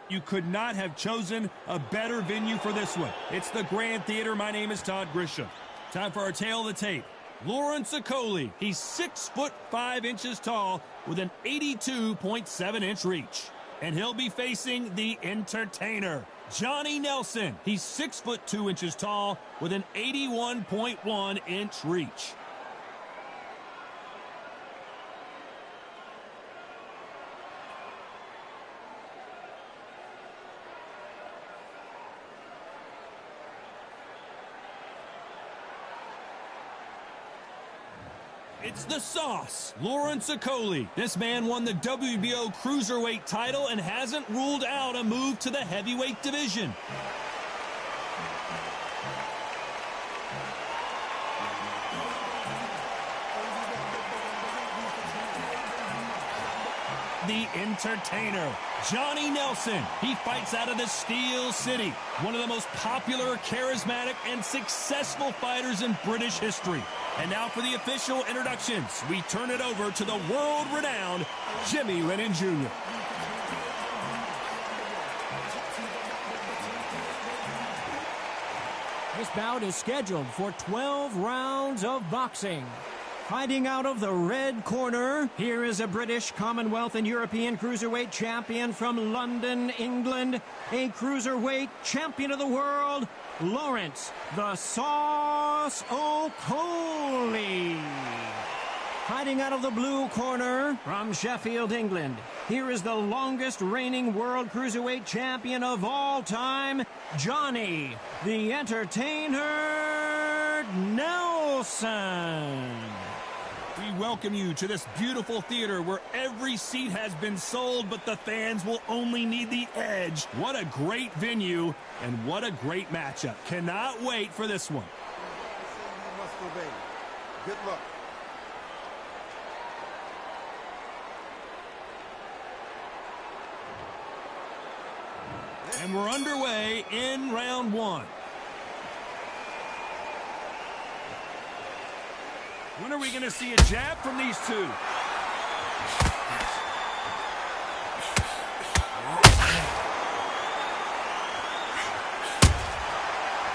You could not have chosen a better venue for this one. It's the Grand Theater. My name is Todd Grisham. Time for our tail of the tape. Lawrence Okolie. He's 6'5" tall with an 82.7-inch reach. And he'll be facing the entertainer, Johnny Nelson. He's 6'2" tall with an 81.1-inch reach. It's the sauce, Lawrence Okolie. This man won the WBO Cruiserweight title and hasn't ruled out a move to the heavyweight division. The entertainer, Johnny Nelson. He fights out of the Steel City, one of the most popular, charismatic, and successful fighters in British history. And now for the official introductions, we turn it over to the world-renowned Jimmy Lennon Jr. This bout is scheduled for 12 rounds of boxing. Fighting out of the red corner, here is a British, Commonwealth, and European Cruiserweight champion from London, England. A Cruiserweight champion of the world, Lawrence "The Sauce" Okolie. Fighting out of the blue corner, from Sheffield, England, here is the longest reigning world Cruiserweight champion of all time, Johnny the Entertainer Nelson. We welcome you to this beautiful theater where every seat has been sold, but the fans will only need the edge. What a great venue, and what a great matchup. Cannot wait for this one. You must obey. Good luck. And we're underway in round one. When are we going to see a jab from these two?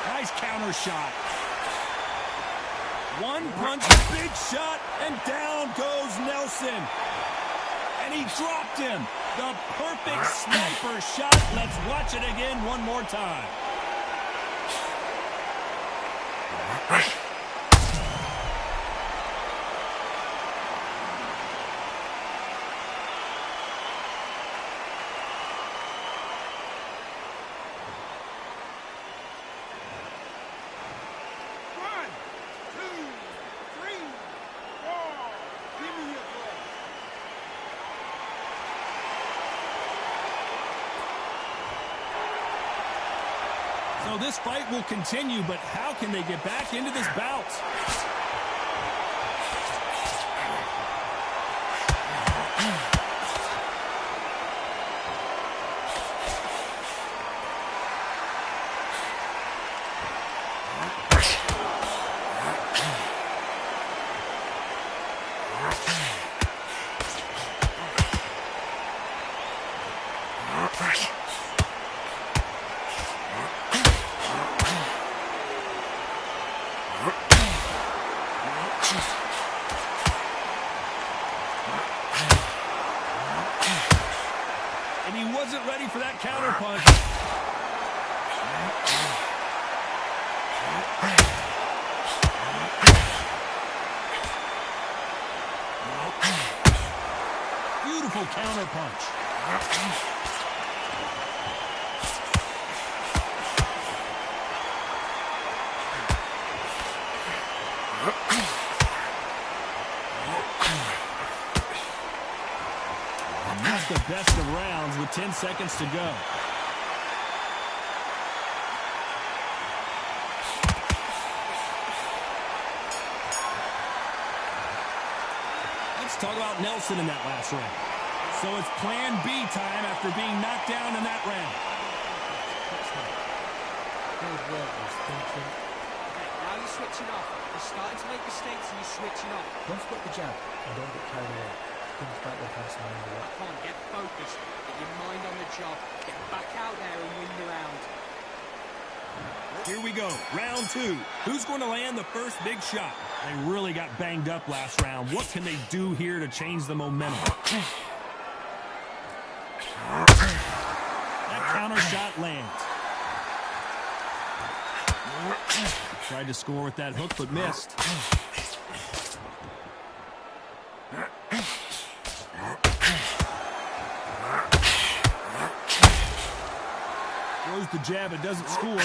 Nice counter shot. One punch, big shot, and down goes Nelson. And he dropped him. The perfect sniper shot. Let's watch it again one more time. So this fight will continue, but how can they get back into this bout? And he wasn't ready for that counter punch. Beautiful counter punch. That's the best of rounds with 10 seconds to go. Let's talk about Nelson in that last round. So it's plan B time after being knocked down in that round. Now you're switching off. You're starting to make mistakes and you're switching off. Don't forget the jab and don't get carried away. Things back there, Come on, get focused. Get your mind on the job. Get back out there and win the round. Here we go, round 2. Who's going to land the first big shot? They really got banged up last round. What can they do here to change the momentum? That counter shot lands. Tried to score with that hook, but missed. Throws the jab, it doesn't score.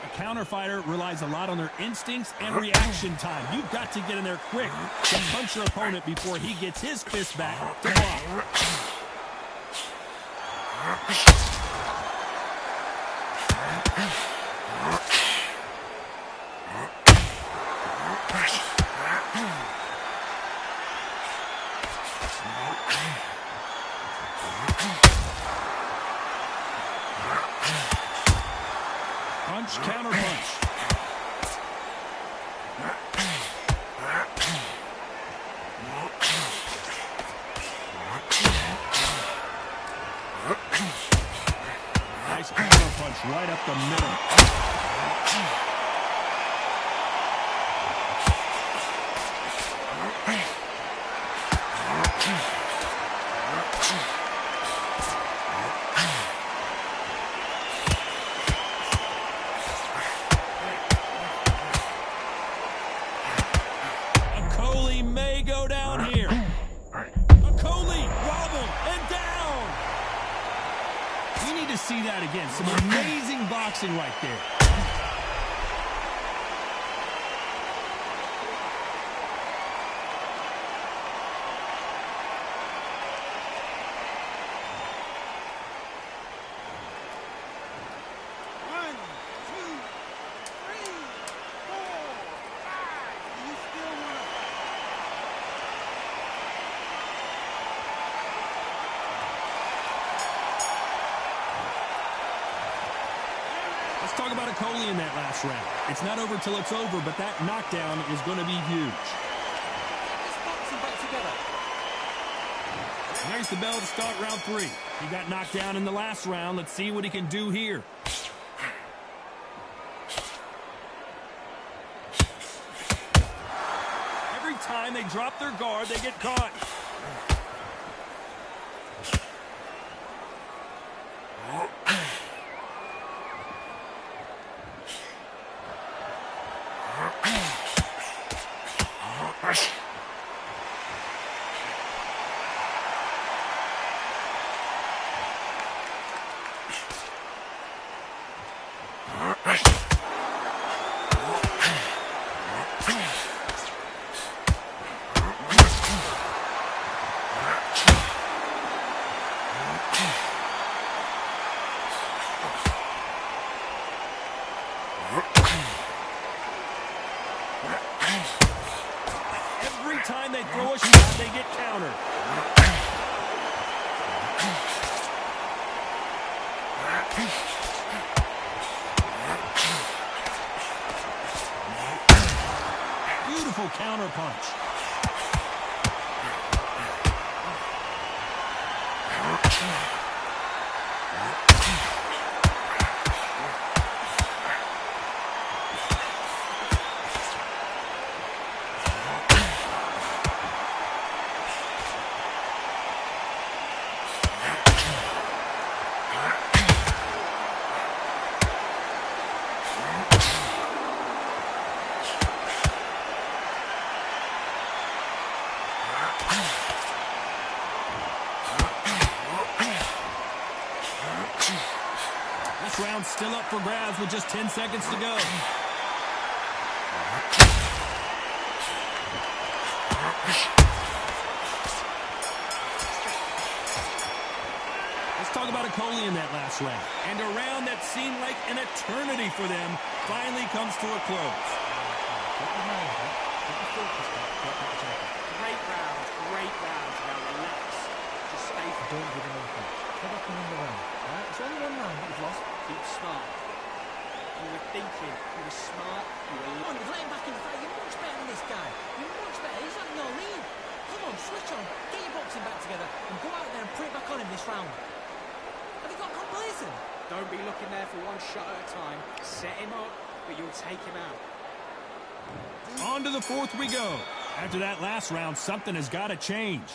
A counter fighter relies a lot on their instincts and reaction time. You've got to get in there quick to punch your opponent before he gets his fist back to block. Punch, counter punch. Nice counter punch right up the middle. May go down here. Okoli, wobble, and down. We need to see that again. Some amazing boxing right there. Let's talk about Okoli in that last round. It's not over till it's over, but that knockdown is going to be huge. Let's box them back together. And there's the bell to start round 3. He got knocked down in the last round. Let's see what he can do here. Every time they drop their guard, they get caught. Every time they throw a shot, they get countered. Beautiful counter punch. This round's still up for grabs with just 10 seconds to go. Let's talk about Okoli in that last round. And a round that seemed like an eternity for them finally comes to a close. Great round, great round. Now relax. Just stay. Don't give him anything. Come back and win the round. Right? It's only one round that you've lost. Keep smart. You were thinking. You were smart. You were... Come on, you've let him back in the fight. You're much better than this guy. You're much better. He's had no lead. Come on, switch on. Get your boxing back together and go out there and put it back on him this round. Have you got complacent? Don't be looking there for one shot at a time. Set him up, but you'll take him out. On to the fourth we go. After that last round, something has got to change.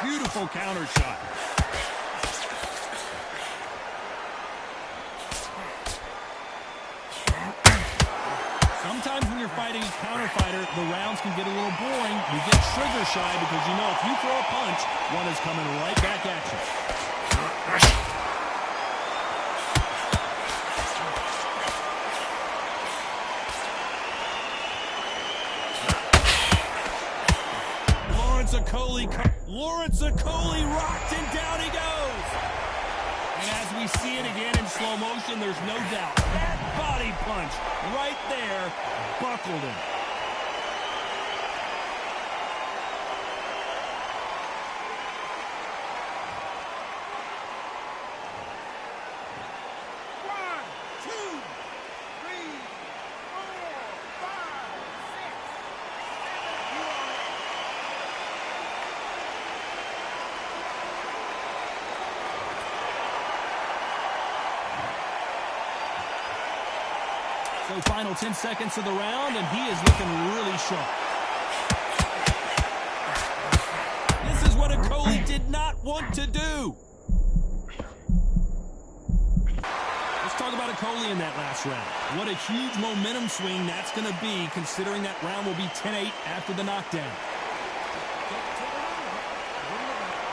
Beautiful counter shot. Sometimes when you're fighting a counter fighter, the rounds can get a little boring. You get trigger shy because you know if you throw a punch, one is coming right back at you. Lawrence Okoli rocked, and down he goes. And as we see it again in slow motion, there's no doubt that body punch right there buckled him. So final 10 seconds of the round, and he is looking really sharp. This is what Okoli did not want to do. Let's talk about Okoli in that last round. What a huge momentum swing that's going to be, considering that round will be 10-8 after the knockdown.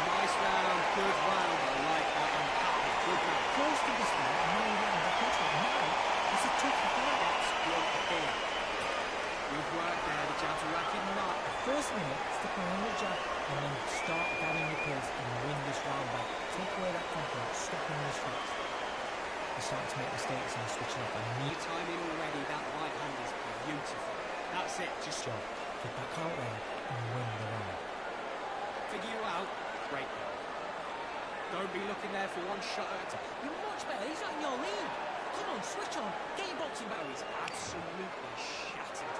Nice round, good round. I like that. I'm happy. Good round. Close to this round, and now you're in the country. It's a tough fight. Good work there, the jab's racking up. First minute, stick on the jab, and then start gathering your pace and win this round back. Take away that confidence, stop in those shots. You're starting to make mistakes and you're switching up. Your timing already, that right hand is beautiful. That's it, just job. Get back out there and win the round. Figure you out, great work. Don't be looking there for one shot at a time. You're much better, he's not in your league. Come on, switch on. Get your boxing back. He's absolutely shattered.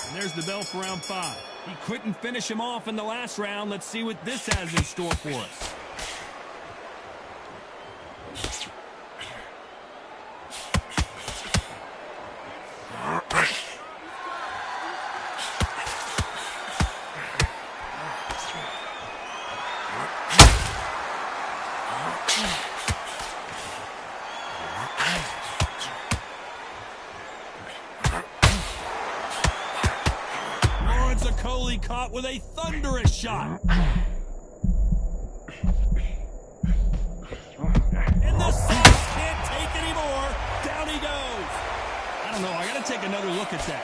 And there's the bell for round 5. He couldn't finish him off in the last round. Let's see what this has in store for us. Okoli caught with a thunderous shot. And the Saints can't take anymore. Down he goes. I don't know. I got to take another look at that.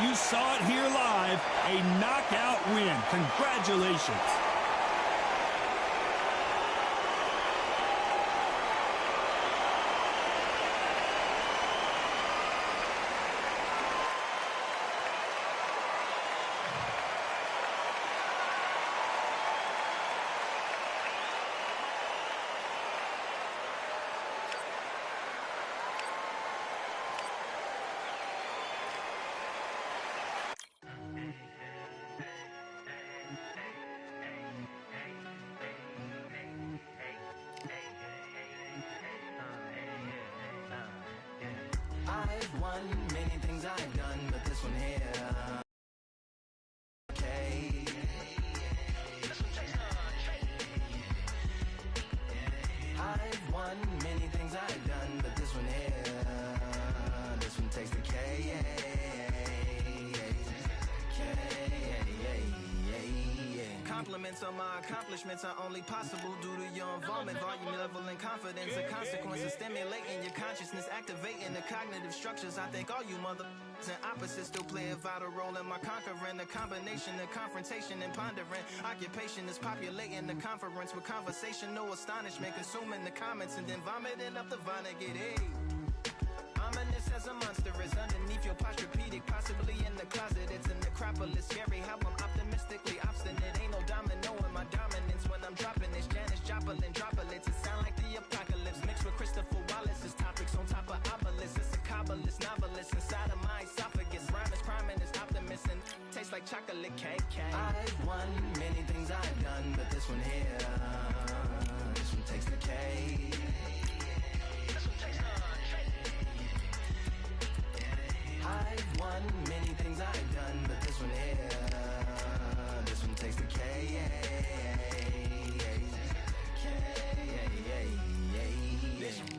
You saw it here live, a knockout win. Congratulations. I've won many things I've done, but this one here. I've won many things I've done, but this one here, this one takes the K. Compliments on my accomplishments are only possible due to your involvement, volume, level, and confidence. The consequences stimulating your consciousness, activating the cognitive structures. I think all you mother and opposites still play a vital role in my conquering. The combination of confrontation and pondering. Occupation is populating the conference with conversation, no astonishment, consuming the comments and then vomiting up the Vonnegut. Hey. Ominous as a monster is underneath your posturepedic, possibly in the closet. It's an necropolis, scary how I'm optimistically obstinate. Ain't no domino in my dominance when I'm dropping this. Janis Joplin droplets, it sound like the apocalypse mixed with Christopher Wallace's topics on top of obelisks. It's a Kabbalist novelist inside of my esophagus. Rhyme is priming, is optimist and tastes like chocolate cake. I've won many things I've done, but this one here, this one takes the K. I've won many things I've done, but this one here, this one takes the K.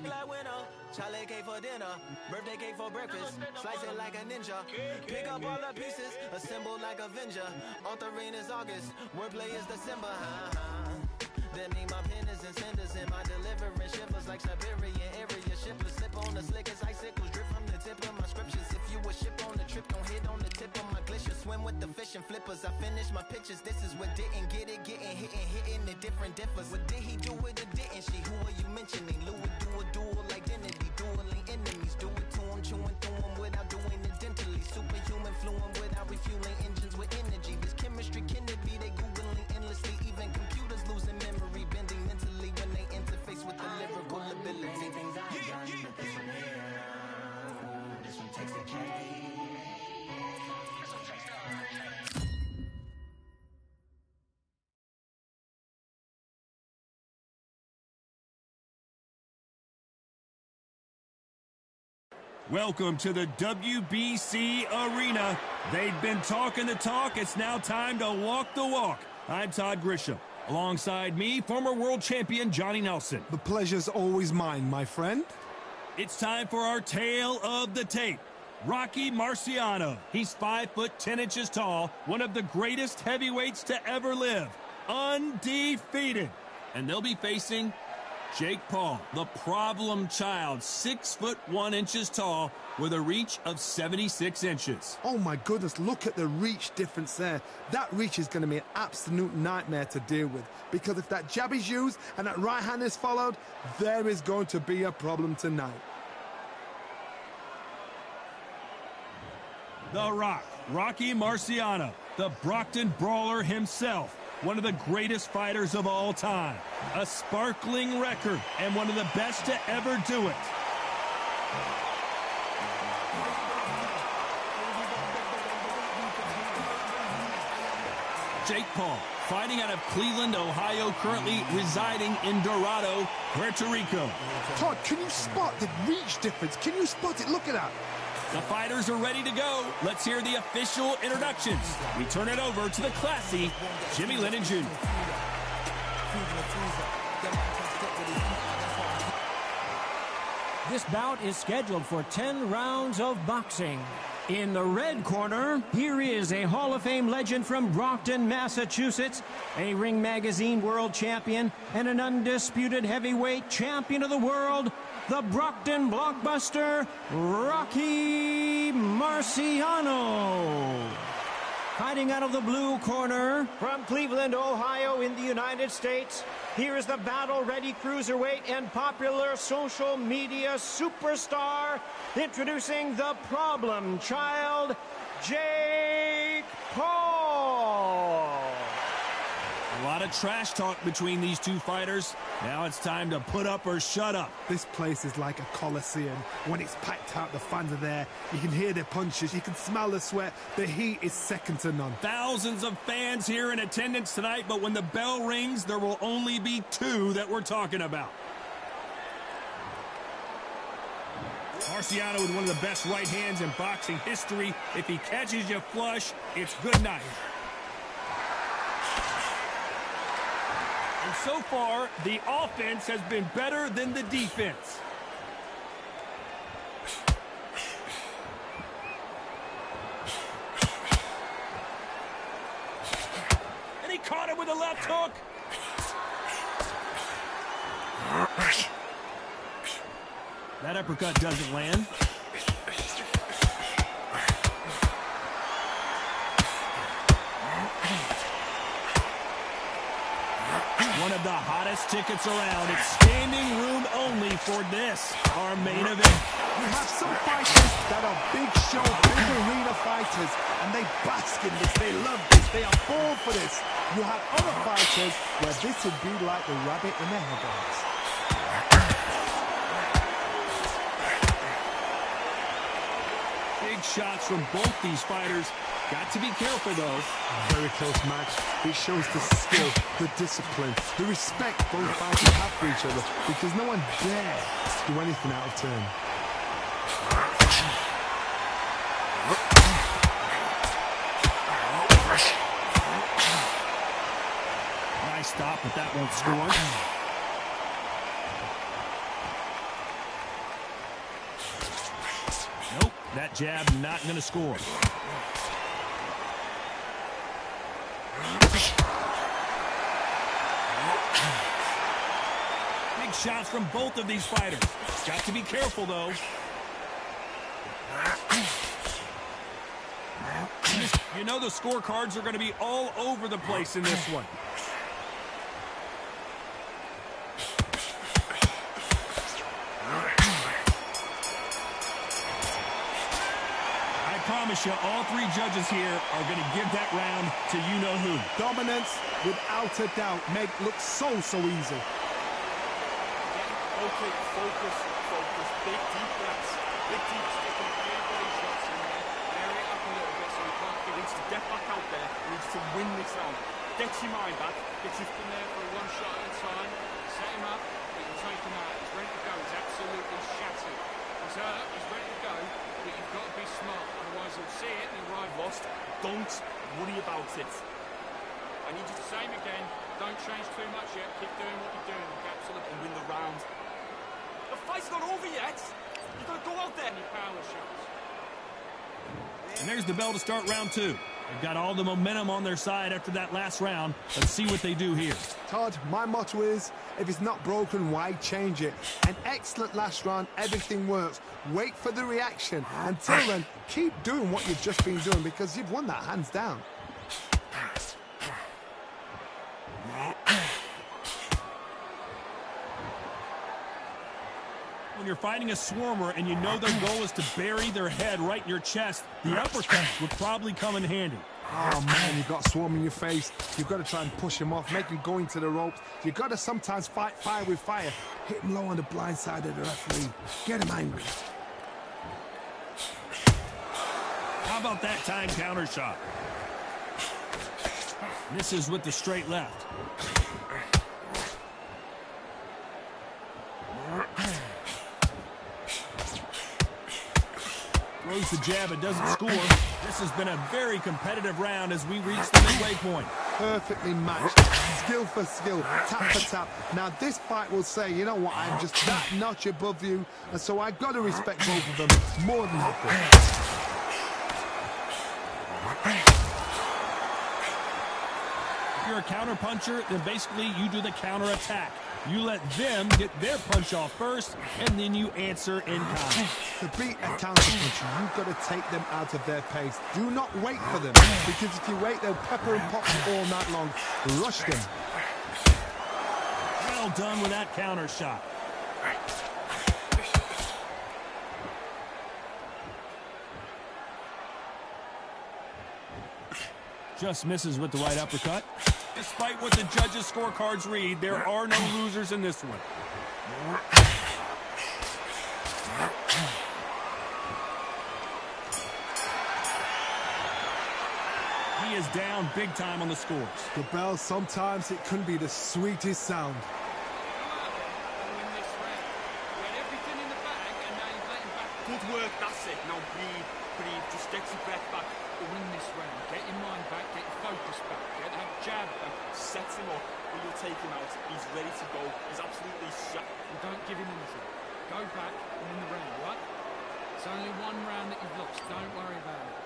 Black winner, chocolate cake for dinner, birthday cake for breakfast, slice it like a ninja, pick up all the pieces, assemble like Avenger, authoring is August, wordplay is December, That mean my pen is in cinders and my deliverance shivers like Siberian area shippers. Slip on the slick as icicles, drip from the tip of my scriptures. If you a ship on the trip, don't hit on the tip of my glacier. Swim with the fish and flippers. I finish my pitches. This is what didn't get it, hitting the different differs. What did he do with it, didn't she? Who are you mentioning? Lou would do a dual identity, dueling enemies. Do it to him, chewing through him without doing it dentally. Superhuman, fluent without refueling engines with energy. This chemistry can it be? They googling endlessly. Even computers losing memory, bending mentally when they interface with the lyrical ability. Things I've done, but this one here, this one takes the K. Welcome to the WBC Arena. They've been talking the talk. It's now time to walk the walk. I'm Todd Grisham. Alongside me, former world champion Johnny Nelson. The pleasure's always mine, my friend. It's time for our tale of the tape. Rocky Marciano. He's 5 foot 10 inches tall, one of the greatest heavyweights to ever live. Undefeated. And they'll be facing Jake Paul, the problem child, 6 foot 1 inches tall with a reach of 76 inches. Oh my goodness, look at the reach difference there. That reach is going to be an absolute nightmare to deal with, because if that jab is used and that right hand is followed, there is going to be a problem tonight. The Rock, Rocky Marciano, the Brockton brawler himself. One of the greatest fighters of all time. A sparkling record and one of the best to ever do it. Jake Paul, fighting out of Cleveland, Ohio, currently residing in Dorado, Puerto Rico. Todd, can you spot the reach difference? Can you spot it? Look at that. The fighters are ready to go. Let's hear the official introductions. We turn it over to the classy Jimmy Lennon Jr. This bout is scheduled for 10 rounds of boxing. In the red corner, here is a Hall of Fame legend from Brockton, Massachusetts, a Ring Magazine world champion, and an undisputed heavyweight champion of the world, the Brockton blockbuster, Rocky Marciano. Fighting out of the blue corner, from Cleveland, Ohio in the United States, here is the battle-ready cruiserweight and popular social media superstar, introducing the problem child, Jake Paul. A lot of trash talk between these two fighters. Now it's time to put up or shut up. This place is like a coliseum. When it's packed out, the fans are there. You can hear their punches. You can smell the sweat. The heat is second to none. Thousands of fans here in attendance tonight, but when the bell rings, there will only be two that we're talking about. Marciano with one of the best right hands in boxing history. If he catches you flush, it's good night. And so far, the offense has been better than the defense. And he caught him with a left hook. That uppercut doesn't land. One of the hottest tickets around. It's standing room only for this, our main event. You have some fighters that are big show, big arena fighters, and they bask in this, they love this, they are born for this. You have other fighters where this would be like the rabbit in the headlights. Big shots from both these fighters. Got to be careful, though. Very close match. It shows the skill, the discipline, the respect both fighters have for each other, because no one dares do anything out of turn. Nice stop, but that won't score. Nope, that jab not going to score. Big shots from both of these fighters. Got to be careful, though. You know the scorecards are going to be all over the place in this one. I promise you, all three judges here are going to give that round to you-know-who. Dominance, without a doubt, make look so easy. Okay, focus. Big deep breaths. Big deep sticking body shots in there. Air it up a little bit so he can't. He needs to get back out there. He needs to win this round. Get your mind back. Get you from there for one shot at a time. Set him up. You can take him out. He's ready to go. He's absolutely shattered. He's hurt. He's ready to go. But you've got to be smart. Otherwise he'll see it and he'll ride lost. Don't worry about it. I need you to say him again. Don't change too much yet. Keep doing what you're doing. Absolutely. And win the round. The fight's not over yet. You've got to go out there and your power shots. And there's the bell to start round two. They've got all the momentum on their side after that last round. Let's see what they do here. Todd, my motto is, if it's not broken, why change it? An excellent last round, everything works. Wait for the reaction. Until then, keep doing what you've just been doing, because you've won that hands down. When you're fighting a swarmer and you know their goal is to bury their head right in your chest, the uppercut would probably come in handy. Oh man, you've got a swarm in your face. You've got to try and push him off, make him go into the ropes. You've got to sometimes fight fire with fire. Hit him low on the blind side of the referee. Get him angry. How about that time counter shot? Misses with the straight left. Throws the jab, it doesn't score. This has been a very competitive round as we reach the midway point. Perfectly matched, skill for skill, tap for tap. Now this fight will say, you know what, I'm just that notch above you, and so I've got to respect both of them more than happy. If you're a counter puncher, then basically you do the counter attack. You let them get their punch off first, and then you answer in kind. To beat a counter puncher, you've got to take them out of their pace. Do not wait for them, because if you wait, they'll pepper and pop you all night long. Rush them. Well done with that counter shot. Just misses with the right uppercut. Despite what the judges' scorecards read, there are no losers in this one. He is down big time on the scores. The bell, sometimes it can be the sweetest sound. Good work, that's it. Now breathe, breathe. Just get your breath back. Win this round. Get your mind back, get your focus back, get that jab back. Set him up, or you'll take him out. He's ready to go. He's absolutely shot. And don't give him anything. Go back and win the round, right? It's only one round that you've lost. Don't worry about it.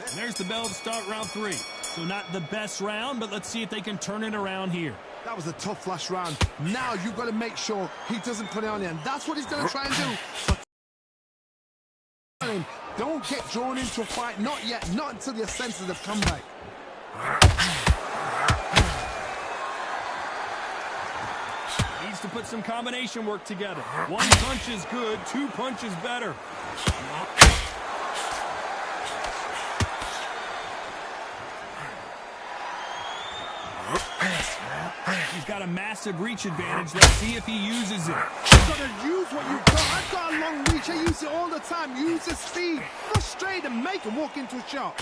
And there's the bell to start round 3. So not the best round, but let's see if they can turn it around here. That was a tough last round. Now you've got to make sure he doesn't put it on you, and that's what he's going to try and do. So don't get drawn into a fight, not yet, not until your senses have come back. Needs to put some combination work together. One punch is good, 2 punches better. He's got a massive reach advantage. Let's see if he uses it. You've got to use what you've got. I've got a long reach. I use it all the time. Use the speed. Frustrate and make him walk into a shot.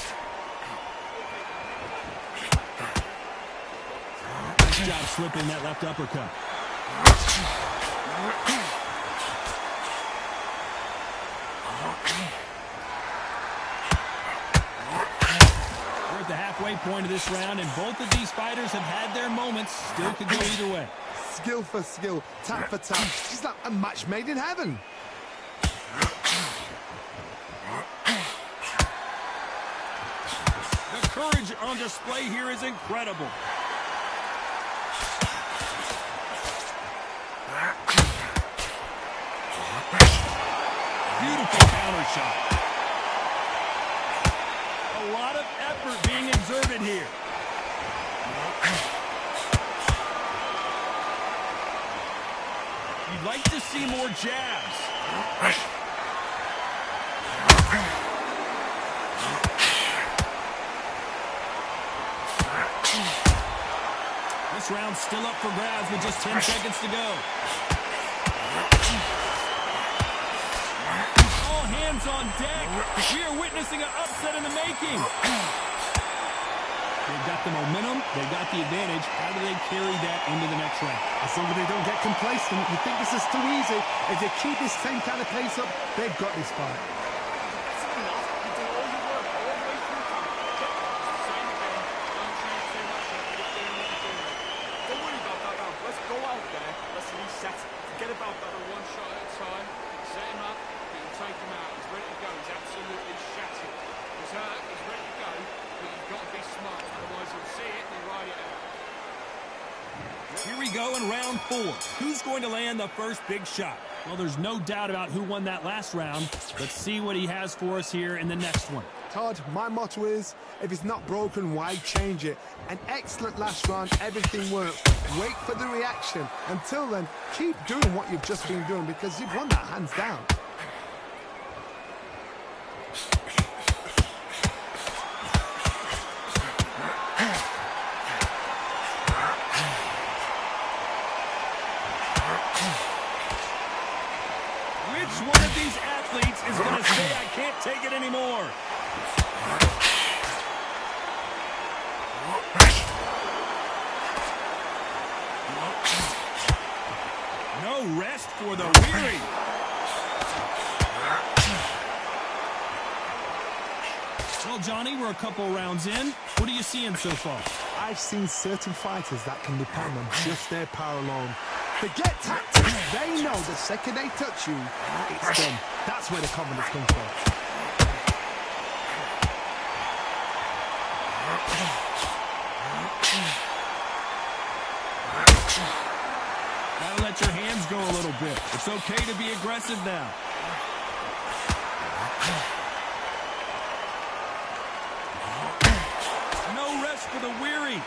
Nice job slipping that left uppercut. We're at the halfway point of this round, and both of these fighters have had their moments. Still could go either way. Skill for skill, tap for tap. She's like a match made in heaven. The courage on display here is incredible. Beautiful counter shot. A lot of effort being exerted here. You'd like to see more jabs. This round's still up for grabs with just 10 seconds to go. All hands on deck. We are witnessing an upset in the making. They've got the momentum. They've got the advantage. How do they carry that into the next round? As long as they don't get complacent, you think this is too easy. If they keep this same kind of pace up, they've got this fight. That's enough. You do all your work all the way through camp. Same again. Don't change too much. Keep doing what you're doing. Don't worry about that round. Let's go out there. Let's reset. Forget about that. One shot at a time. Set him up. You can take him out. He's ready to go. He's absolutely shattered. He's hurt. He's ready to go. But you've got to be smart. Otherwise you'll see it and you'll ride it out. Here we go in round 4. Who's going to land the first big shot? Well, there's no doubt about who won that last round. Let's see what he has for us here in the next one. Todd, my motto is, if it's not broken, why change it? An excellent last round, everything worked. Wait for the reaction. Until then, keep doing what you've just been doing because you've won that hands down. Which one of these athletes is going to say, I can't take it anymore? No rest for the weary. Well, Johnny, we're a couple rounds in. What are you seeing so far? I've seen certain fighters that can depend on just their power alone. Forget tactics. They know the second they touch you, it's done. That's where the confidence comes from. Gotta let your hands go a little bit. It's okay to be aggressive now. No rest for the weary.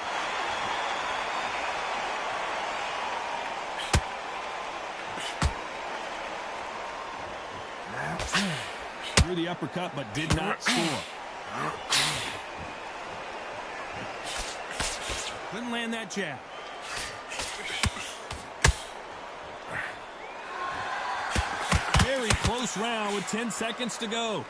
Threw the uppercut, but did not score. Couldn't land that jab. Very close round with 10 seconds to go.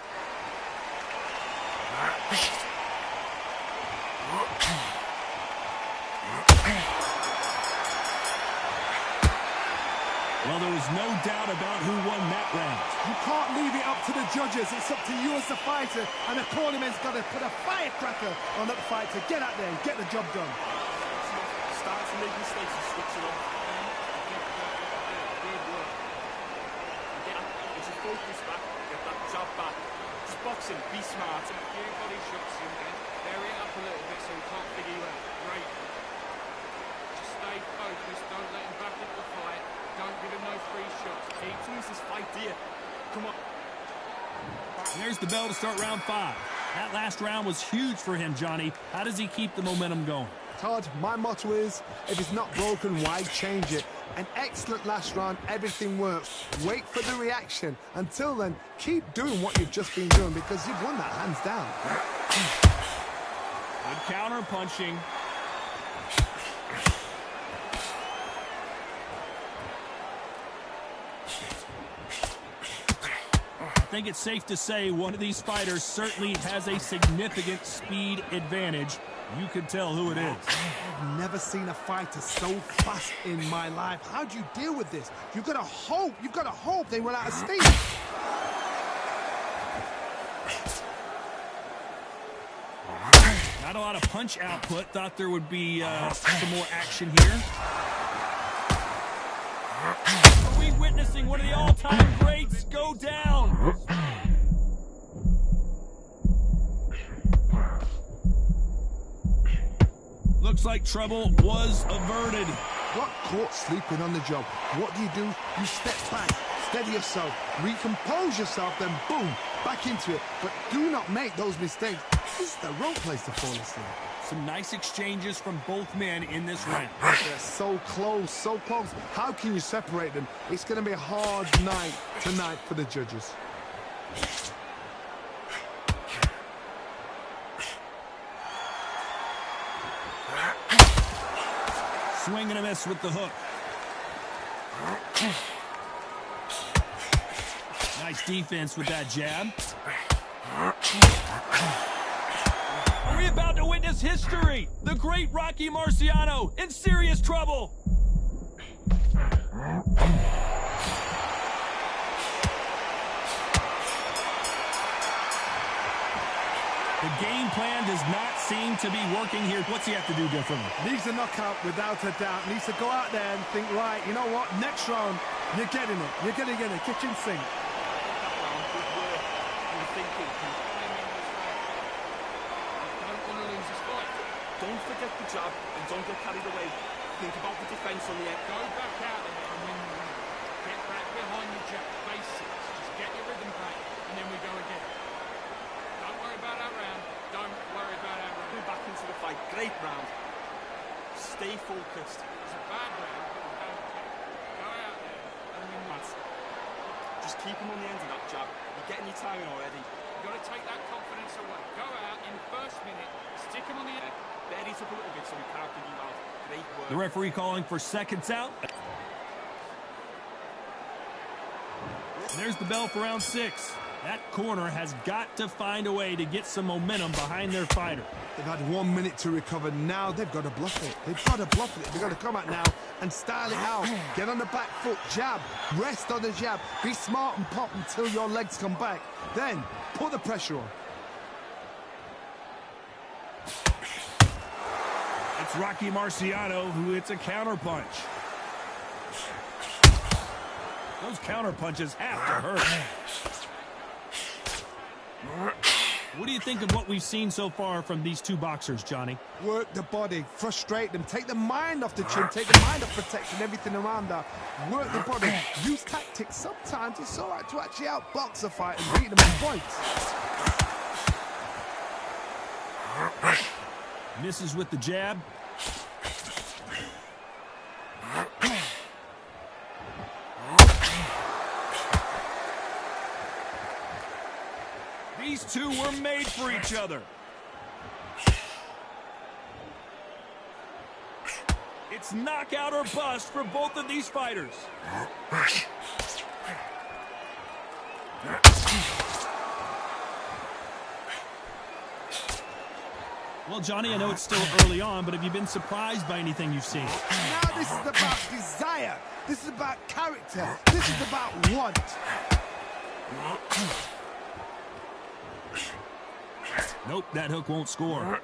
Well, there was no doubt about who won that round. You can't leave it up to the judges. It's up to you as the fighter, and the tournament's got to put a firecracker on that fight to get out there and get the job done. Start to make mistakes and switch it off. Get your focus back, get that jab back. Just boxing, be smart. A few body shots in there. Vary it up a little bit so you can't figure you out. Great. Just stay focused. Don't let him back up the fight. Don't give him no free shots. Keep to this fight, dear. Come on. There's the bell to start round 5. That last round was huge for him, Johnny. How does he keep the momentum going? Todd, my motto is, if it's not broken, why change it? An excellent last round, everything works. Wait for the reaction. Until then, keep doing what you've just been doing because you've won that hands down. Good counter punching. I think it's safe to say one of these fighters certainly has a significant speed advantage. You can tell who it is. I've never seen a fighter so fast in my life. How do you deal with this? You've got to hope they run out of steam. Not a lot of punch output. Thought there would be some more action here. Are we witnessing one of the all-time greats go down? Looks like trouble was averted. Got caught sleeping on the job. What do? You step back, steady yourself, recompose yourself, then boom, back into it. But do not make those mistakes. This is the wrong place to fall asleep. Some nice exchanges from both men in this round. They're so close, so close. How can you separate them? It's going to be a hard night tonight for the judges. Swing and a miss with the hook. Nice defense with that jab. Are we about to witness history? The great Rocky Marciano in serious trouble. The game plan does not seem to be working here. What's he have to do differently? Needs a knockout without a doubt. Needs to go out there and think, right, you know what? Next round, you're getting it. You're going to get a kitchen sink. Don't forget the jab and don't get carried away. Think about the defense on the end. Go back out there and win the round. Get back behind your jab. Basics. Just get your rhythm back and then we go again. Don't worry about our round. Don't worry about our round. Go back into the fight. Great round. Stay focused. It's a bad round, but we don't care. Go out there and win that. Just keep him on the end of that jab. You're getting your timing already. You've got to take that confidence away. Go out in the first minute. Stick him on the end. Bury it up a little bit so we can't give you out. Great work. The referee calling for seconds out. There's the bell for round 6. That corner has got to find a way to get some momentum behind their fighter. They've had 1 minute to recover. Now they've got to bluff it. They've got to bluff it. They've got to come out now and style it out. Get on the back foot, jab, rest on the jab. Be smart and pop until your legs come back. Then put the pressure on. It's Rocky Marciano who hits a counter punch. Those counter punches have to hurt. What do you think of what we've seen so far from these two boxers, Johnny? Work the body, frustrate them, take the mind off the chin, take the mind off protection, everything around that. Work the body, use tactics. Sometimes it's all right to actually outbox a fight and beat them in points. Misses with the jab. These two were made for each other. It's knockout or bust for both of these fighters. Well, Johnny, I know it's still early on, but have you been surprised by anything you've seen? Now this is about desire. This is about character. This is about want. Nope, that hook won't score.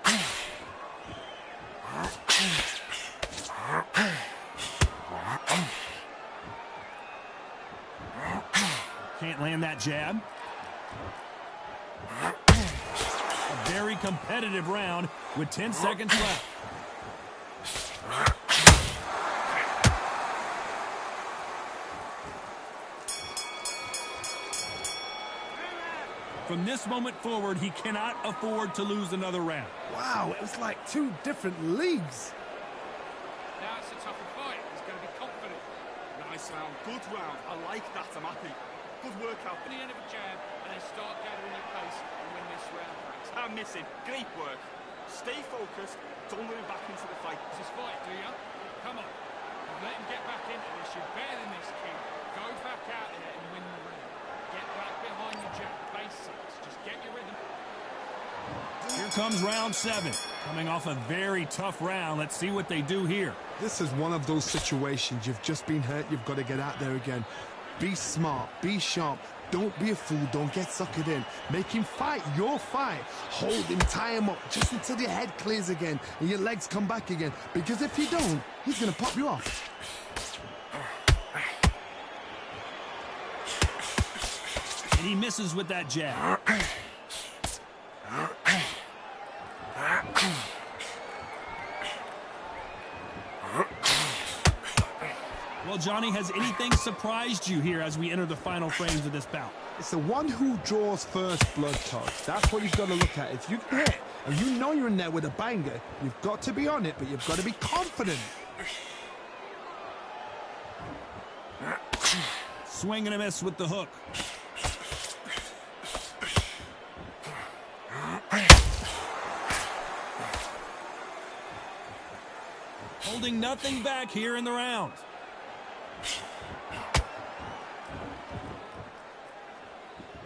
Can't land that jab. A very competitive round with 10 seconds left. From this moment forward, he cannot afford to lose another round. Wow, it was like two different leagues. Now it's a tougher fight. He's going to be confident. Nice round, good round. I like that, I'm happy. Good workout. At the end of a jab, and then start gathering your pace and win this round. I'm missing. Great work. Stay focused. Don't let him back into the fight. This is fight, do you? Come on. Let him get back into this. You're better than this, kid. Go back out there and win the round. Get back behind your jab. Basics. Just get your rhythm. Here comes round 7. Coming off a very tough round. Let's see what they do here. This is one of those situations. You've just been hurt. You've got to get out there again. Be smart. Be sharp. Don't be a fool. Don't get suckered in. Make him fight your fight. Hold him, tie him up just until your head clears again and your legs come back again. Because if you don't, he's going to pop you off. And he misses with that jab. Well, Johnny, has anything surprised you here as we enter the final frames of this bout? It's the one who draws first blood, Todd. That's what you've got to look at. If you hit and you know you're in there with a banger, you've got to be on it, but you've got to be confident. Swing and a miss with the hook. Holding nothing back here in the round.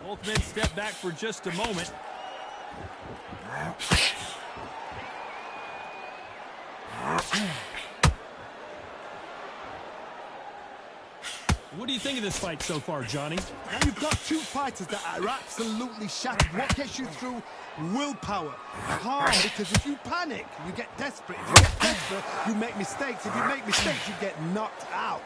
Both men step back for just a moment. What do you think of this fight so far, Johnny? Now you've got two fighters that are absolutely shattered. What gets you through? Willpower. Calm, because if you panic, you get desperate. If you get desperate, you make mistakes. If you make mistakes, you get knocked out.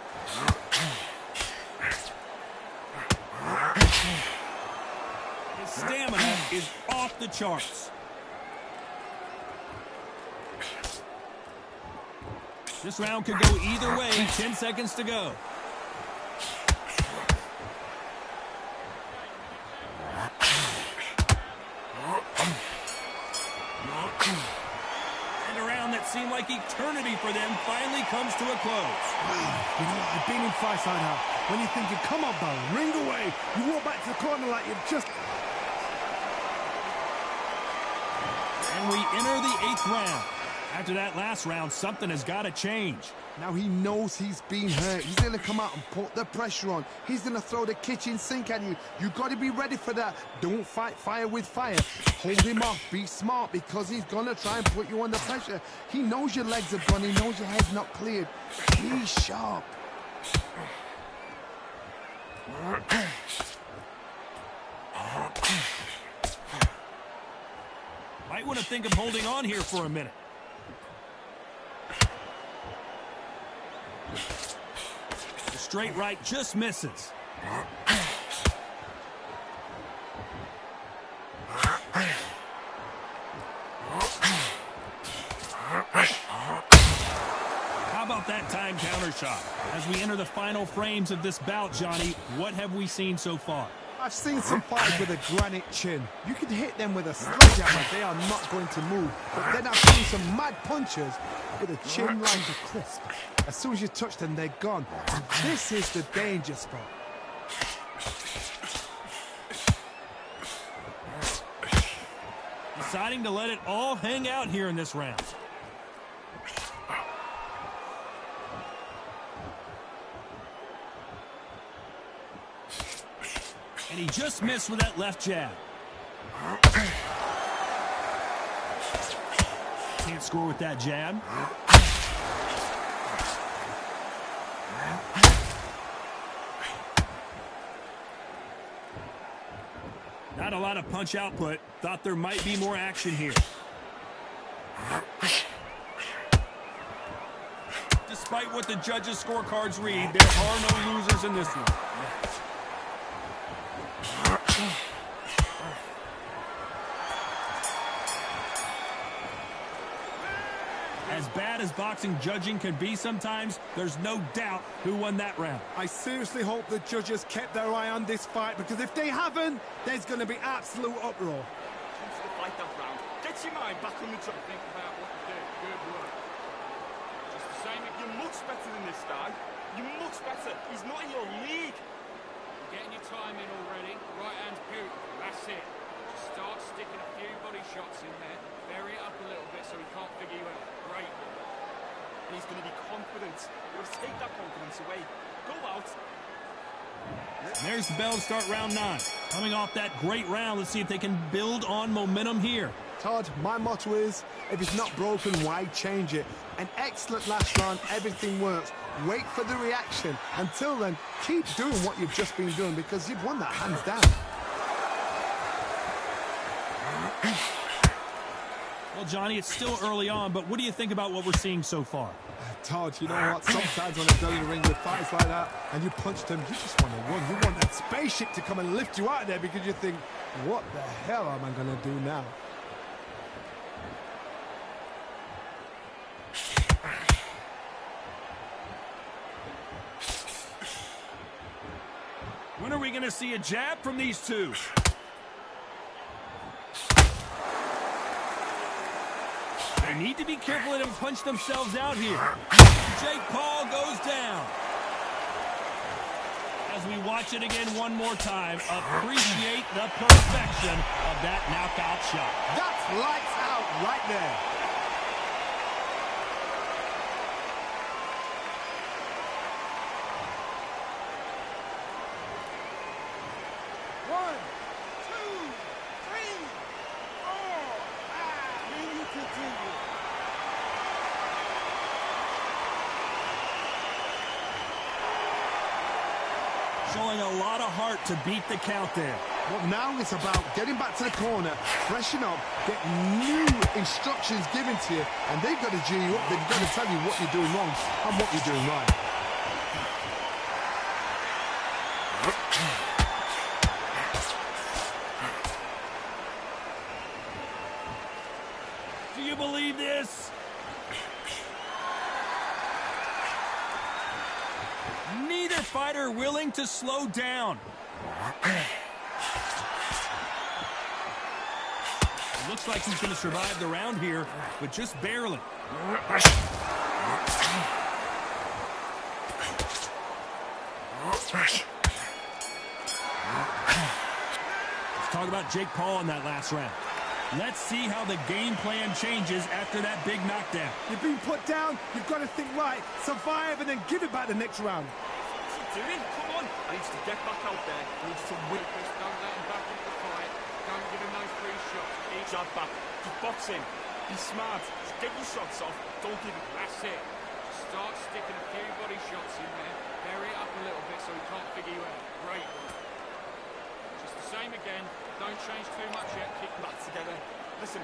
His stamina is off the charts. This round could go either way. 10 seconds to go. And a round that seemed like eternity for them finally comes to a close. You know, I've been in fights like that. When you're thinking, come on, bro, ring away. You walk back to the corner like you've just... And we enter the 8th round. After that last round, something has got to change. Now he knows he's been hurt. He's going to come out and put the pressure on. He's going to throw the kitchen sink at you. You've got to be ready for that. Don't fight fire with fire. Hold him off. Be smart, because he's going to try and put you under pressure. He knows your legs are gone. He knows your head's not cleared. Be sharp. Might want to think of holding on here for a minute. The straight right just misses. How about that time counter shot? As we enter the final frames of this bout, Johnny, what have we seen so far? I've seen some fighters with a granite chin. You can hit them with a sledgehammer. They are not going to move. But then I've seen some mad punchers with a chin like a crisp. As soon as you touch them, they're gone. And this is the danger spot. Deciding to let it all hang out here in this round. And he just missed with that left jab. Can't score with that jab. Not a lot of punch output. Thought there might be more action here. Despite what the judges' scorecards read, there are no losers in this one. As bad as boxing judging can be sometimes, there's no doubt who won that round. I seriously hope the judges kept their eye on this fight, because if they haven't, there's going to be absolute uproar. Wants to fight that round. Get your mind back on the job. Think about what you do. Good work. Just the same again. You're much better than this guy. You're much better. He's not in your league. You're getting your time in already. Right hand's beautiful. That's it. Just start sticking a few body shots in there. Vary it up a little bit so he can't figure you out. Great. And he's going to be confident. You'll take that confidence away. Go out. And there's the bell to start round 9. Coming off that great round, let's see if they can build on momentum here. Todd, my motto is, if it's not broken, why change it? An excellent last round, everything works. Wait for the reaction. Until then, keep doing what you've just been doing, because you've won that hands down. Well, Johnny, it's still early on, but what do you think about what we're seeing so far? Todd, you know what? Sometimes when I go to the ring with fights like that and you punch them, you just want to run. You want that spaceship to come and lift you out of there, because you think, what the hell am I going to do now? When are we going to see a jab from these two? They need to be careful they don't punch themselves out here. Jake Paul goes down. As we watch it again one more time, appreciate the perfection of that knockout shot. That's lights out right there. Showing a lot of heart to beat the count there. Well, now it's about getting back to the corner, freshen up, get new instructions given to you, and they've got to G you up. They've got to tell you what you're doing wrong and what you're doing right. Do you believe this? Neither fighter willing to slow down. It looks like he's going to survive the round here, but just barely. Let's talk about Jake Paul in that last round. Let's see how the game plan changes after that big knockdown. You've been put down, you've got to think right, survive, and then give it back the next round. What's he doing? Come on. I need to get back out there. I need to win. Just don't let him back into the fight. Don't give him those free shots. Keep Jab back. Just box in. Be smart. Just get your shots off. Don't give it. That's it. Start sticking a few body shots in there. Vary it up a little bit so he can't figure you out. Great. Just the same again. Don't change too much yet. Keep back together. Listen.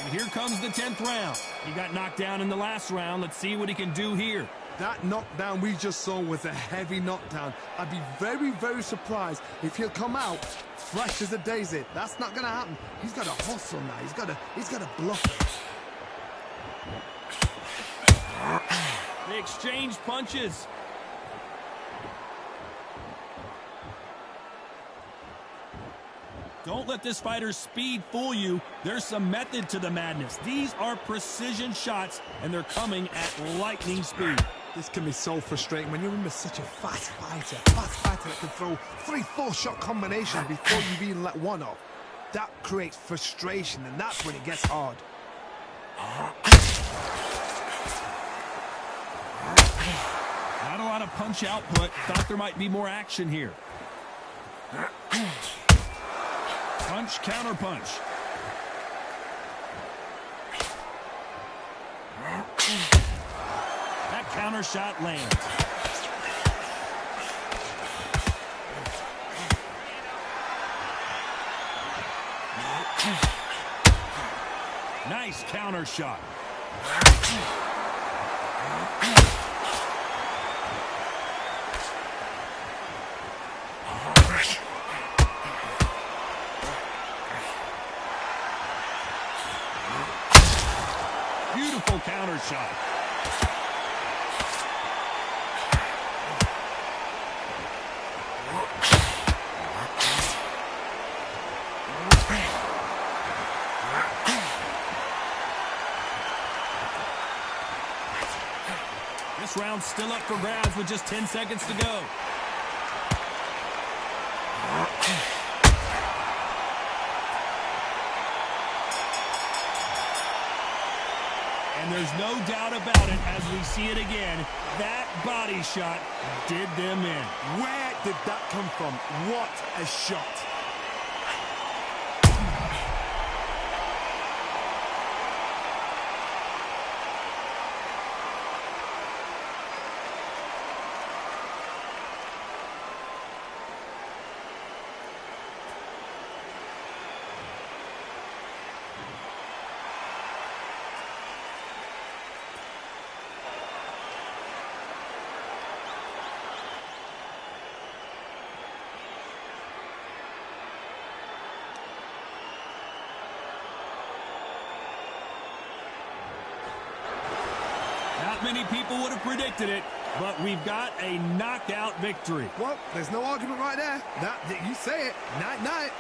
And here comes the 10th round. He got knocked down in the last round. Let's see what he can do here. That knockdown we just saw was a heavy knockdown. I'd be very, very surprised if he'll come out fresh as a daisy. That's not going to happen. He's got to hustle now. He's got to bluff it. They exchange punches. Don't let this fighter's speed fool you. There's some method to the madness. These are precision shots, and they're coming at lightning speed. This can be so frustrating when you're in with such a fast fighter that can throw 3-4 shot combinations before you've even let one off. That creates frustration, and that's when it gets hard. Not a lot of punch output. Thought there might be more action here. Punch, counter punch. That counter shot lands. Nice counter shot. Beautiful counter shot. This round's still up for grabs with just 10 seconds to go. And there's no doubt about it as we see it again. That body shot did them in. Where did that come from? What a shot. Not many people would have predicted it, but we've got a knockout victory. Well, there's no argument right there. You say it. Night-night.